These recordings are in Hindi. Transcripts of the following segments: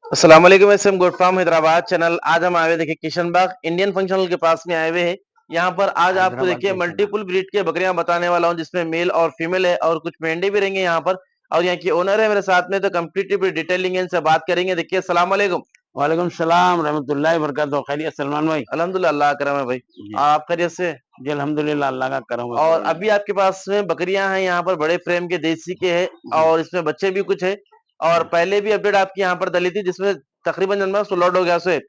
अस्सलाम वालेकुम। SM good from Hyderabad channel. आज हम आए हुए देखिए किशन बाग इंडियन फंक्शनल के पास में आए हुए हैं। यहाँ पर आज आपको हैदराबाद देखिए फंक्शन है। मल्टीपल ब्रीड के बकरियां बताने वाला हूँ, जिसमें मेल और फीमेल है और कुछ मेंढे भी रहेंगे यहाँ पर। और यहाँ की ओनर है मेरे साथ में, तो कंप्लीटली डिटेलिंग इनसे बात करेंगे। देखिए अस्सलाम वालेकुम। वालेकुम सलाम रहमतुल्लाहि बरकातहू। खैरियत सलमान भाई? अल्हम्दुलिल्लाह, अल्लाह का करम है भाई। जी आप खैरियत से? जी अल्हम्दुलिल्लाह, अल्लाह का करम है और पूरा। अभी आपके पास में बकरियां हैं यहाँ पर, बड़े फ्रेम के देसी के हैं जी और इसमें बच्चे भी कुछ है। और जी पहले भी अपडेट आपकी यहाँ पर डली थी, जिसमें तकरीबन जन्म 16 हो गया से,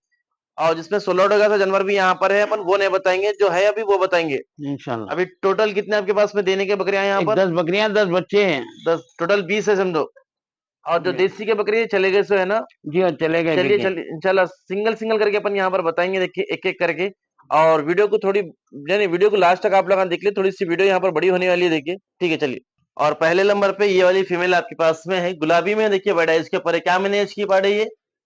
और जिसमें 16 हो गया था जानवर भी यहाँ पर है। अपन वो नहीं बताएंगे, जो है अभी वो बताएंगे। इंशाल्लाह। अभी टोटल कितने आपके पास में देने के बकरियां हैं यहाँ एक पर? 10 बकरियां, 10 बच्चे हैं। 10 टोटल, 20 है समझो। और जो जी देसी के बकरी है चले गए सो है ना। जी हाँ, चले गए चलिए बिके। चलिए इंशाल्लाह सिंगल सिंगल करके अपन यहाँ पर बताएंगे, देखिए एक एक करके। और वीडियो को थोड़ी यानी वीडियो को लास्ट तक आप लोग देख ले, थोड़ी सी वीडियो यहाँ पर बड़ी होने वाली है, देखिए ठीक है चलिए। और पहले नंबर पे ये वाली फीमेल आपके पास में है, गुलाबी में। देखिए बड़ा इसके ऊपर है, क्या मैंने इसकी पाड़ी है?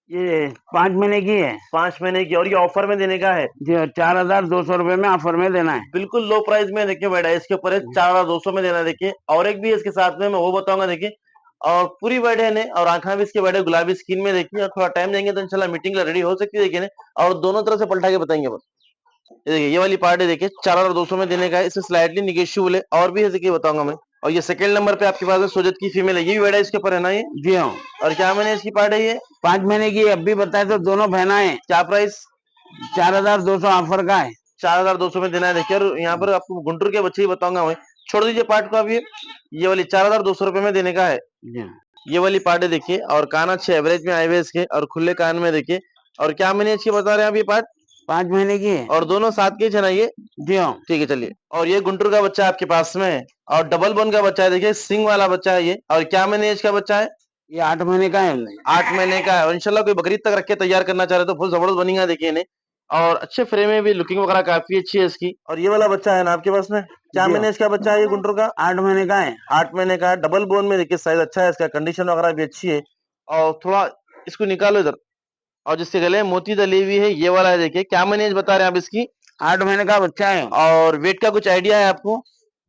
ये 5 महीने की है। 5 महीने की, और ये ऑफर में देने का है। जी हाँ, 4,200 रुपए में ऑफर में देना है। बिल्कुल लो प्राइस में। देखिए बेटा इसके ऊपर है 4,200 में देना है। देखिए और एक भी है इसके साथ में, मैं वो बताऊंगा। देखिए और पूरी बैठे ने, और आंखा भी इसके बैठे गुलाबी स्किन में। देखिए और थोड़ा टाइम देंगे तो इंशाल्लाह मीटिंग रेडी हो सकती है। देखिए ने, और दोनों तरफ से पलटा के बताएंगे बस। ये देखिए ये वाली पार्ट है, देखिए 4,200 में देने का है। इसमें स्लाइटली निगेशियबल है, और भी है देखिए बताऊंगा मैं। और ये सेकंड नंबर पे आपके पास है सोजत की फीमेल है, ये भी बेटा इसके ऊपर है ना ये। जी हाँ, और क्या मैंने इसकी पार्ट है ये? 5 महीने की है। अब भी बताए तो दोनों बहना है। क्या प्राइस? 4,200 ऑफर का है। 4,200 में देना है। देखिए और यहाँ पर आपको गुंटूर के बच्चे ही बताऊंगा मैं। छोड़ दीजिए पार्ट को। अब ये वाली 4,200 रुपए में देने का है। जी हाँ, ये वाली पार्ट है देखिए, और कान अच्छे एवरेज में आए हुए इसके, और खुले कान में देखिए। और क्या मैंने इसकी बता रहे हैं आप ये पार्ट? 5 महीने की है। और दोनों साथ के है ना ये? जी हाँ, ठीक है चलिए। और ये गुंटूर का बच्चा आपके पास में है, और डबल बोन का बच्चा है। देखिए सिंग वाला बच्चा है ये। और क्या मैंने इसका बच्चा है? ये 8 महीने का है। 8 महीने का है। और इंशाल्लाह कोई बकरीद तक रख के तैयार करना चाह रहे तो फुल जबरदस्त बनेगा देखिए इन्हें। और अच्छे फ्रेम में भी, लुकिंग वगैरह काफी अच्छी है इसकी। और ये वाला बच्चा है ना आपके पास में, क्या जी मैंने हाँ, इसका बच्चा है ये गुंटूर का? 8 महीने का है। 8 महीने का है, डबल बोन में। देखिए साइज अच्छा है इसका, कंडीशन वगैरह भी अच्छी है। और थोड़ा इसको निकालो इधर। और जिसके गले में मोती डली हुई है, ये वाला है। देखिए क्या मैंने बता रहे हैं आप इसकी? 8 महीने का बच्चा है। और वेट का कुछ आइडिया है आपको?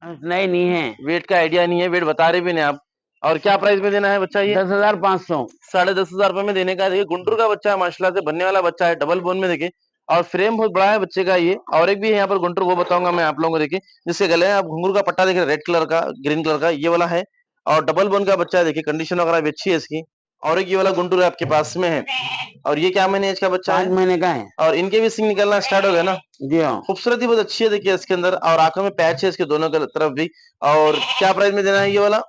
नहीं, नहीं है। वेट का आइडिया नहीं है, वेट बता रहे भी नहीं आप। और क्या प्राइस में देना है बच्चा ये? 10,500। 10,500 रुपए में देने का है। देखिए गुंटूर का बच्चा है, माशाल्लाह से बनने वाला बच्चा है, डबल बोन में। देखिए और फ्रेम बहुत बड़ा है बच्चे का ये। और एक भी है यहाँ पर गुंटूर, वो बताऊंगा मैं आप लोगों को। देखिए जिसके गले में आप घुंघरू का पट्टा देखिए, रेड कलर का, ग्रीन कलर का, ये वाला है। और डबल बोन का बच्चा है। देखिए कंडीशन वगैरह भी अच्छी है इसकी। और एक ये वाला गुंटूर आपके पास में है। और ये क्या मैंने इसका बच्चा 5 है? महीने का है। और इनके भी सिंग निकलना स्टार्ट हो गया ना। जी हाँ। खूबसूरती बहुत अच्छी है देखिए इसके अंदर, और आंखों में पैच है इसके दोनों तरफ भी। और क्या प्राइस में देना है ये वाला?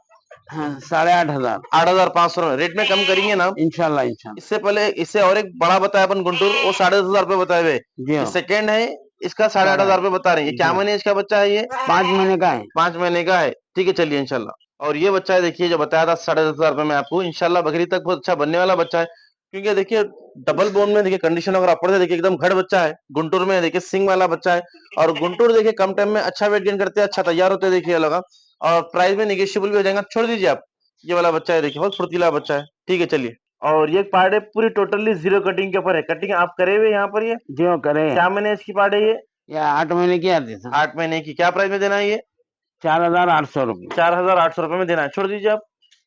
हाँ, 8,500। 8,500 में रेट में कम करेंगे ना। इंशाल्लाह, इंशाल्लाह। इससे पहले इससे और एक बड़ा बताया अपन गुंटूर, वो 10,500 रुपए बताए हुए। जी ये हाँ, सेकंड है, इसका 8,500 रुपए बता रहे हैं। ये जी क्या हाँ, महीने इसका बच्चा है ये? 5 महीने का है। 5 महीने का है। ठीक है चलिए इंशाल्लाह। और ये बच्चा है देखिए, जो बताया था 10,500 रुपए में आपको, इंशाल्लाह बकरी तक बहुत अच्छा बनने वाला बच्चा है। क्योंकि देखिए डबल बोन में देखिए कंडीशन अगर ऊपर से देखिए एकदम घड़ बच्चा है। गुंटूर में देखिए सिंग वाला बच्चा है। और गुंटूर देखिए कम टाइम में अच्छा वेट गेन करते हैं, अच्छा तैयार होते हैं देखिए लगा। और प्राइस में निगेशियबल भी हो जाएगा, छोड़ दीजिए आप। ये वाला बच्चा है देखिए, बहुत फुर्तीला बच्चा है। ठीक है चलिए। और ये पार्ट है पूरी टोटली जीरो कटिंग के ऊपर है। कटिंग आप करे हुए यहाँ पर ये? जी हाँ, करे हैं। क्या मैंने इसकी पार्ट है ये? ये 8 महीने की आती था। 8 महीने की। क्या प्राइस में देना है ये? 4,800 रुपये। 4,800 रुपए में देना है, छोड़ दीजिए आप।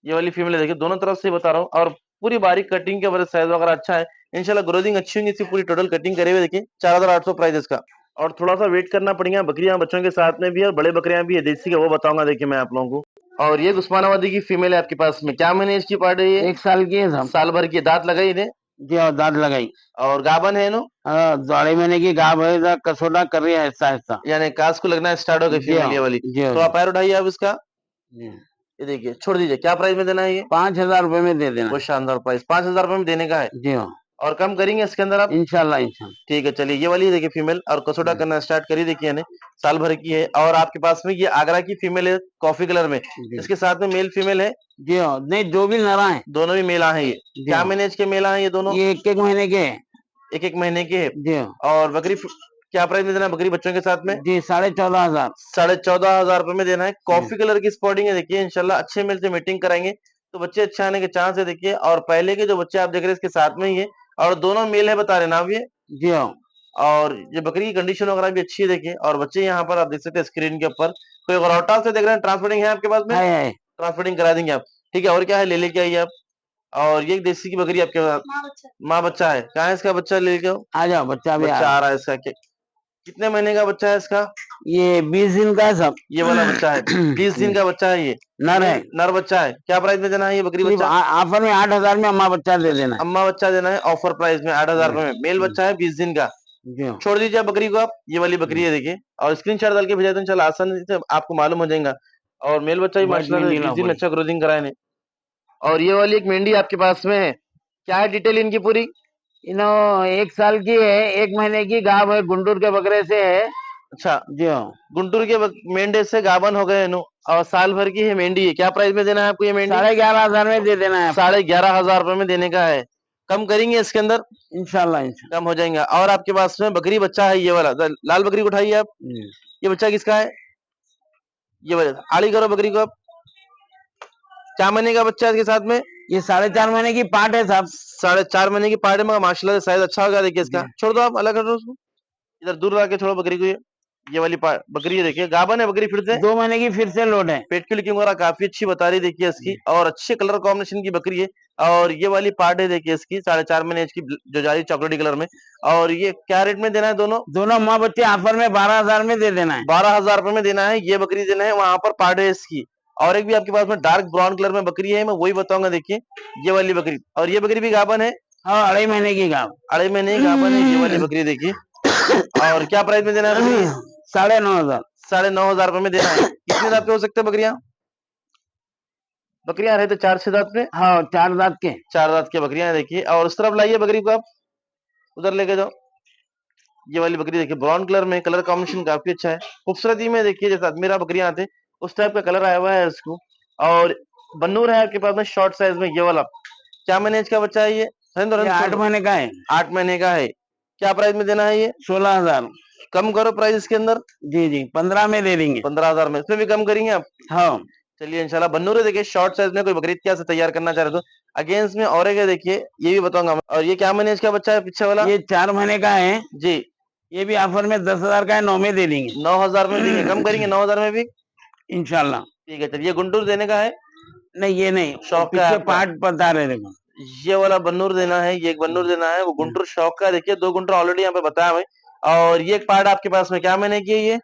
ये वाली फीमेल है देखिए, दोनों तरफ से बता रहा हूँ। और पूरी बारीक कटिंग के वजह साइज वगैरह अच्छा है। इंशाल्लाह ग्रोथिंग अच्छी होगी इसकी, पूरी टोटल कटिंग करे हुए देखिए। 4,800 प्राइस इसका। और थोड़ा सा वेट करना पड़ेगा, बकरियां बच्चों के साथ में भी है, और बड़े बकरियां भी है देसी के, वो बताऊंगा देखिए मैं आप लोगों को। और ये उस्मानाबादी की फीमेल है आपके पास में, क्या मैंने इसकी पार्ट है ये? 1 साल की है सब। साल भर की, दांत लगाई इन्हें? जी हाँ, दांत लगाई। और गाभन है नो? 2.5 महीने की गाभ है। कसोटा कर रही है आहिस्ता आहिस्ता। यानी कास को लगना स्टार्ट हो गई जी फीमेल हाँ, ये वाली। जी हाँ, थोड़ा जी पैर उठाइए आप इसका। हाँ। ये देखिए, छोड़ दीजिए। क्या प्राइस में देना है ये? 5,000 रुपये में दे देना बहुत है। शानदार प्राइस, 5,000 रुपए में देने का है। जी हाँ, और कम करेंगे इसके अंदर आप? इंशाल्लाह, इंशाल्लाह। ठीक है चलिए। ये वाली देखिए फीमेल, और कसोटा जी करना स्टार्ट करी देखिए ने, साल भर की है। और आपके पास में ये आगरा की फीमेल है, कॉफी कलर में। जी इसके साथ में मेल फीमेल है। जी हाँ, नहीं, जो भी नरा है। दोनों भी मेला हैं ये। जी क्या हाँ, मैंने इसके मेला हैं ये दोनों? ये 1-1 महीने के है। एक एक महीने के है। जी हाँ, और बकरी क्या प्राइस में देना है बकरी बच्चों के साथ में? जी 14,500। 14,500 रुपए में देना है। जी कॉफी कलर की स्पॉटिंग है देखिए, इंशाल्लाह अच्छे मेल से मीटिंग कराएंगे तो बच्चे अच्छे आने के चांस है देखिए। और पहले के जो बच्चे आप देख रहे हैं इसके साथ में ही है। और दोनों मेल है बता रहे ना आप ये। जी हाँ, और ये बकरी की कंडीशन वगैरह भी अच्छी है देखिए। और बच्चे यहाँ पर आप देख सकते हैं स्क्रीन के ऊपर। कोई गरौटा से देख रहे हैं, ट्रांसपोर्टिंग है आपके पास में? है। ट्रांसपोर्टिंग करा देंगे आप। ठीक है, और क्या है ले लेके आइए आप। और ये एक देसी की बकरी आपके पास माँ बच्चा है। कहाँ है इसका बच्चा? ले के आओ। आ जाओ, बच्चा भी आ बच्चा रहा आ है। रहा है इसका। कितने महीने का बच्चा है इसका? ये 20 दिन का है सब। ये वाला बच्चा है, 20 दिन का बच्चा है ये। नर है। नर बच्चा है। क्या प्राइस में देना है ये बकरी सिर्फ बच्चा? ऑफर में 8,000 में अम्मा बच्चा दे देना है। अम्मा बच्चा देना है ऑफर प्राइस में 8,000 रुपए में। मेल बच्चा है 20 दिन का। जी। छोड़ दीजिए आप बकरी को। आप ये वाली बकरी है देखिए, और स्क्रीनशॉट डाल के भेजा तो इंशाल्लाह आसानी से आपको मालूम हो जाएगा। और मेल बच्चा भी व्हाइट माशाल्लाह मेंढी 20 दिन में लाहौरी। अच्छा ग्रोथिंग कराए ने। और ये वाली एक मेंढी आपके पास में है। क्या है डिटेल इनकी पूरी? इनो 1 साल की है, 1 महीने की गाभ है, गुंटूर के बकरे से है। अच्छा, जी हाँ। गुंटूर के मेंढे से गाभन हो गए नु, और साल भर की है मेंढी है। क्या प्राइस में देना है आपको ये मेंढी? 11,500 में दे देना है। 11,500 रुपए में देने का है। कम करेंगे इसके अंदर? इंशाल्लाह इंशाल्लाह। कम हो जाएगा। और आपके पास में बकरी बच्चा है ये वाला, लाल बकरी को उठाइए आप। ये बच्चा किसका है? ये वाला आड़ी करो बकरी को आप। क्या महीने का बच्चा है इसके साथ में? ये 4.5 महीने की पाठ है साहब। 4.5 महीने की पार्ट में माशाल्लाह से साइज अच्छा होगा। देखिए इसका। छोड़ दो आप, अलग कर दो उसको। इधर दूर ला के छोड़ो बकरी को। ये वाली बकरी है देखिए, गाभन है बकरी फिर से। 2 महीने की फिर से लोड है। पेट की लुकिंग वगैरह काफी अच्छी बता रही देखिए इसकी, और अच्छे कलर कॉम्बिनेशन की बकरी है। और ये वाली पार्ट है देखिए इसकी 4.5 महीने एज की, जो जा रही चॉकलेटी कलर में। और ये क्या रेट में देना है दोनों? दोनों माँ बच्चे ऑफर में 12,000 में दे देना है। 12,000 रुपए में देना है। ये बकरी देना है, वहां पर पार्ट है इसकी। और एक भी आपके पास में डार्क ब्राउन कलर में बकरी है, मैं वही बताऊंगा देखिए। ये वाली बकरी, और ये बकरी भी गाभन है। हाँ, 2.5 महीने की गाभ। 2.5 महीने की गाभन है ये वाली बकरी देखिए। और क्या प्राइस में देना है बकरी? 9,500। 9,500 रुपए में देना है। कितने दांत पे हो सकते हैं बकरियां? बकरियां रहते 4-6 दांत पे। हाँ, 4 दांत के। 4 दांत की बकरियां हैं देखिए। और उस तरफ लाइए बकरी को आप, उधर लेके जाओ। ये वाली बकरी देखिए, ब्राउन कलर में, कलर कॉम्बिनेशन काफी अच्छा है। खूबसूरती में देखिए, जैसा मेरा बकरियां आते उस टाइप का कलर आया हुआ है इसको। और बन्नूर है आपके पास में शॉर्ट साइज में, ये वाला। क्या महीने का बच्चा है ये? ये 8 महीने का है। 8 महीने का है। क्या प्राइस में देना है ये? 16,000। कम करो प्राइस इसके अंदर। जी जी, 15 में दे देंगे। 15,000 में, इसमें भी कम करेंगे आप? हाँ। चलिए इंशाल्लाह। बन्नूर है देखिए, शॉर्ट साइज में, कोई बकरीद क्या से तैयार करना चाह रहे तो अगेंस्ट में। और एक है देखिए, ये भी बताऊंगा मैं। और ये क्या महीने का बच्चा है पीछे वाला? ये 4 महीने का है जी। ये भी ऑफर में 10,000 का है, 9 में दे देंगे। 9,000 में देंगे, कम करेंगे 9,000 में भी। इंशाल्लाह। ठीक है, चलिए। गुंटूर देने का है? नहीं, ये नहीं, शौक का है पीछे आपका? पार्ट बता रहे देखो। ये वाला बन्नूर देना है, ये एक बन्नूर देना है। वो गुंटूर शौक का है देखिए, 2 गुंटूर ऑलरेडी यहाँ पे बताया मैं। और ये एक पार्ट आपके पास में क्या महीने की है ये?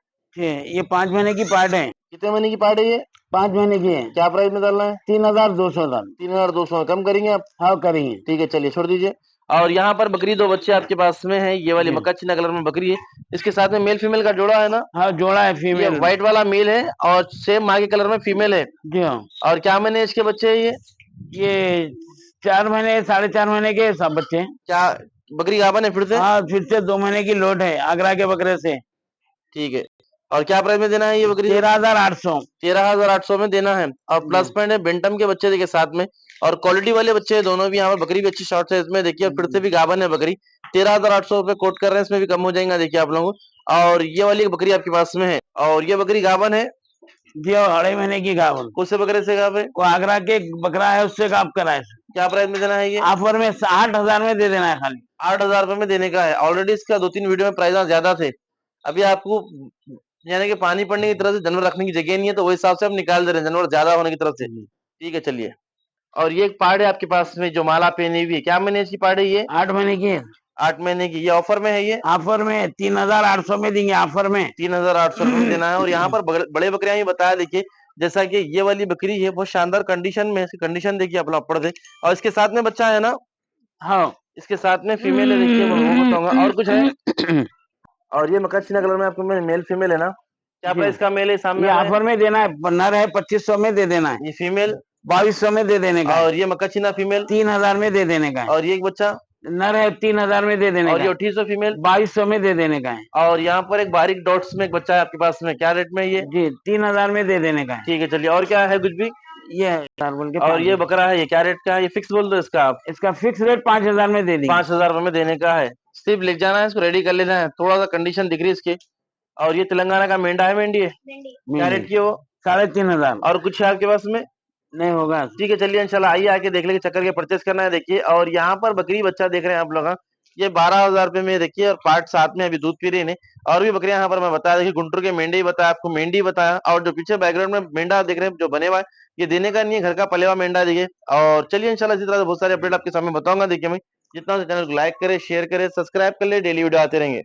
ये 5 महीने की पार्ट है। कितने महीने की पार्ट है ये? 5 महीने की है। क्या प्राइस में डालना है? 3,200 दाम। 3,200 में कम करेंगे आप? हाँ, करेंगे। ठीक है, चलिए छोड़ दीजिए। और यहाँ पर बकरी 2 बच्चे आपके पास में है। ये वाली जी। मक्का चीना कलर में बकरी है। इसके साथ में मेल फीमेल का जोड़ा है ना? हाँ, जोड़ा है ये फीमेल। व्हाइट वाला मेल है, और सेम माँ के कलर में फीमेल है। जी हाँ। और क्या महीने इसके बच्चे है ये? ये 4 महीने 4.5 महीने के सब बच्चे हैं। क्या बकरी गाभन है फिर से? हाँ, फिर से 2 महीने की लोड है आगरा के बकरे से। ठीक है। और क्या प्राइस में देना है ये बकरी? 13,800। 13,800 में देना है। और प्लस पॉइंट है बेंटम के बच्चे देखिए साथ में, और क्वालिटी वाले बच्चे हैं दोनों भी। यहाँ पर बकरी भी अच्छी शॉर्ट साइज में देखिए, और फिर से भी गाभन है बकरी। 13,800 रुपए कोट कर रहे हैं, इसमें भी कम हो जाएगा देखिए आप लोगों को। और ये वाली एक बकरी आपके पास में है, और ये बकरी गाभन है। जी हाँ, 2.5 महीने की गाभन। कौन से बकरे से गाभ है? को आगरा के बकरा है, उससे गाभ करा है। क्या प्राइस में देना है ये? ऑफर में 8,000 में दे देना है खाली। 8,000 रुपए में देने का है। ऑलरेडी इसका 2-3 वीडियो में प्राइस ज्यादा थे। अभी आपको यानी कि पानी पड़ने की तरह से जानवर रखने की जगह नहीं है, तो वही हिसाब से हम निकाल दे रहे हैं जानवर ज्यादा होने की तरफ से। ठीक है, चलिए। और ये एक पार्ट है आपके पास में जो माला पहनी हुई है। क्या महीने की पार्ट है ये? 8 महीने की है। 8 महीने की। ये ऑफर में है ये? ऑफर में 3,800 में देंगे, ऑफर में। 3,800 रुपए में देना है। और यहाँ पर बड़े बकरियां भी बताया देखिए, जैसा कि ये वाली बकरी है बहुत शानदार कंडीशन में, इसकी कंडीशन देखिए आप लोग पढ़ दे। और इसके साथ में बच्चा है ना? हाँ। इसके साथ में फीमेल है देखिए, वो बताऊंगा। और कुछ है? और ये मकरचीना कलर में आपको मेल फीमेल है ना? क्या प्राइस का मेल है सामने? ये ऑफर में देना है। नर है 2,500 में दे देना है। ये फीमेल 2,200 में दे देने का। और ये मकरचीना फीमेल 3,000 में दे देने का है। और ये एक बच्चा नर है 3,000 में दे देने और का। ये 2800 फीमेल 2,200 में दे देने का है। और यहाँ पर एक बारीक डॉट्स में एक बच्चा है आपके पास में। क्या रेट में ये? जी, 3,000 में दे देने का है। ठीक है, चलिए। और क्या है कुछ भी? ये बोल के और ये बकरा है, ये क्या रेट का है? ये फिक्स बोल दो इसका आप। इसका फिक्स रेट 5,000 में दे देंगे। 5,000 रुपए में देने का है। सिर्फ ले जाना है, इसको रेडी कर लेना है। थोड़ा सा कंडीशन दिख रही है इसकी। और ये तेलंगाना का मेंढा है, मेंढी है। क्या रेट की है वो? 3,500। और कुछ है आपके पास में? नहीं होगा। ठीक है, चलिए इंशाल्लाह। आइए आके देख लेंगे, चक्कर के परचेस करना है देखिए। और यहाँ पर बकरी बच्चा देख रहे हैं आप लोग। हाँ, ये 12,000 रुपए में देखिए, और पार्ट साथ में अभी दूध पी रही है। और भी बकरियां यहाँ पर मैं बताया देखिए, गुंटूर के मेंढे ही बताया आपको, मेंढी बताया। और जो पीछे बैकग्राउंड में मेंढा देख रहे हैं जो बने हुआ है, ये देने का नहीं है, घर का पले हुआ मेंढा है देखिए। और चलिए इंशाल्लाह इसी तरह से बहुत सारे अपडेट आपके सामने बताऊंगा। देखिए मैं जितना हो चैनल को लाइक करे, शेयर करे, सब्सक्राइब कर ले, डेली वीडियो आते रहेंगे।